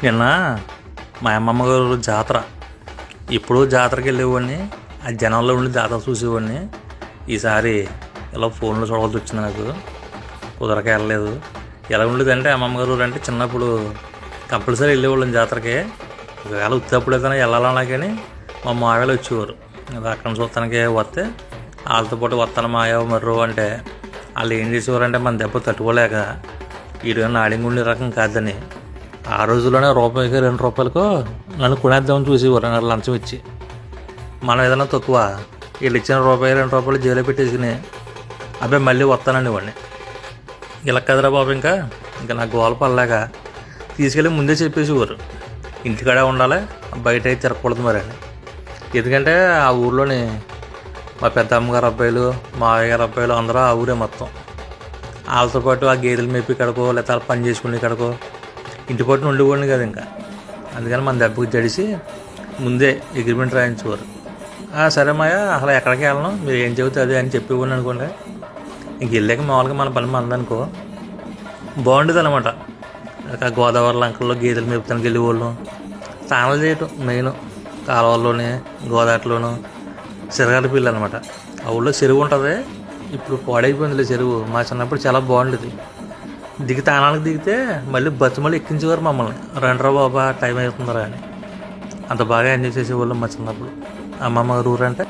నిన్న మా అమ్మమ్మ గారు జాతర. ఇప్పుడు జాతరకి వెళ్ళేవాడిని, ఆ జనంలో ఉండి జాతర చూసేవాడిని. ఈసారి ఇలా ఫోన్లో చూడవలసి వచ్చింది, నాకు కుదరక వెళ్ళలేదు. ఎలా ఉండేదంటే అమ్మమ్మ గారు అంటే చిన్నప్పుడు కంపల్సరీ వెళ్ళేవాళ్ళం జాతరకి. ఒకవేళ ఉత్తప్పుడు ఏదైనా వెళ్ళాలన్నా కానీ మా మావేలు వచ్చేవారు. అక్కడ చూస్తానికి వస్తే వాళ్ళతో పాటు వస్తాను మాయవ మర్రు అంటే వాళ్ళు ఏం చేసేవారంటే మన దెబ్బ తట్టుకోలేక వీడిగా ఆడింగ్ ఉండే రకం కాదని ఆ రోజుల్లోనే రూపాయికి 2 రూపాయలకు నన్ను కొనేద్దామని చూసేవారు. నాకు లంచం ఇచ్చి మనం ఏదైనా తక్కువ వీళ్ళు ఇచ్చిన రూపాయి 2 రూపాయలు జైలు పెట్టేసుకుని అబ్బాయి మళ్ళీ వస్తానండి వాడిని. ఇలా కదరా బాబు, ఇంకా నాకు గోల పడలేక తీసుకెళ్ళి ముందే చెప్పేసేవారు, ఇంటికాడే ఉండాలి, బయట అయితే తిరగకూడదు మరి అని. ఎందుకంటే ఆ ఊర్లోని మా పెద్ద అమ్మగారు అబ్బాయిలు, మావయ్య గారు అబ్బాయిలు అందరూ ఆ ఊరే మొత్తం. వాళ్ళతో పాటు ఆ గేదెలు మేపి కడకో లేకపోతే పని చేసుకుని కడకో ఇంటి పట్టున ఉండిపోండి కదా. ఇంకా అందుకని మన దెబ్బకి జడిసి ముందే అగ్రిమెంట్ రాయించేవారు. సరే మాయా, అసలు ఎక్కడికి వెళ్ళను, మీరు ఏం చెబుతే అదే అని చెప్పేవాడిని అనుకోండి. ఇంక వెళ్ళాక మామూలుగా మన పని మందనుకో బాగుండేది అనమాట. ఆ గోదావరి లంకల్లో గేదెలు మేపుతానికి వెళ్ళేవాళ్ళం. స్నానాలు చేయటం మెయిన్ కాలువల్లోనే, గోదావరిలోను. సిరగడ్డ పిల్లి అనమాట. ఆ ఊళ్ళో చెరువు ఉంటుంది, ఇప్పుడు పాడైపోయిందిలే చెరువు. మా చిన్నప్పుడు చాలా బాగుండేది. తానానికి దిగితే మళ్ళీ మళ్ళీ ఎక్కించేవారు మమ్మల్ని, రండ్రా బాబా టైం అవుతుందరా అని. అంత బాగా ఎంజాయ్ చేసేవాళ్ళం మా చిన్నప్పుడు. అమ్మమ్మ ఊరు అంటే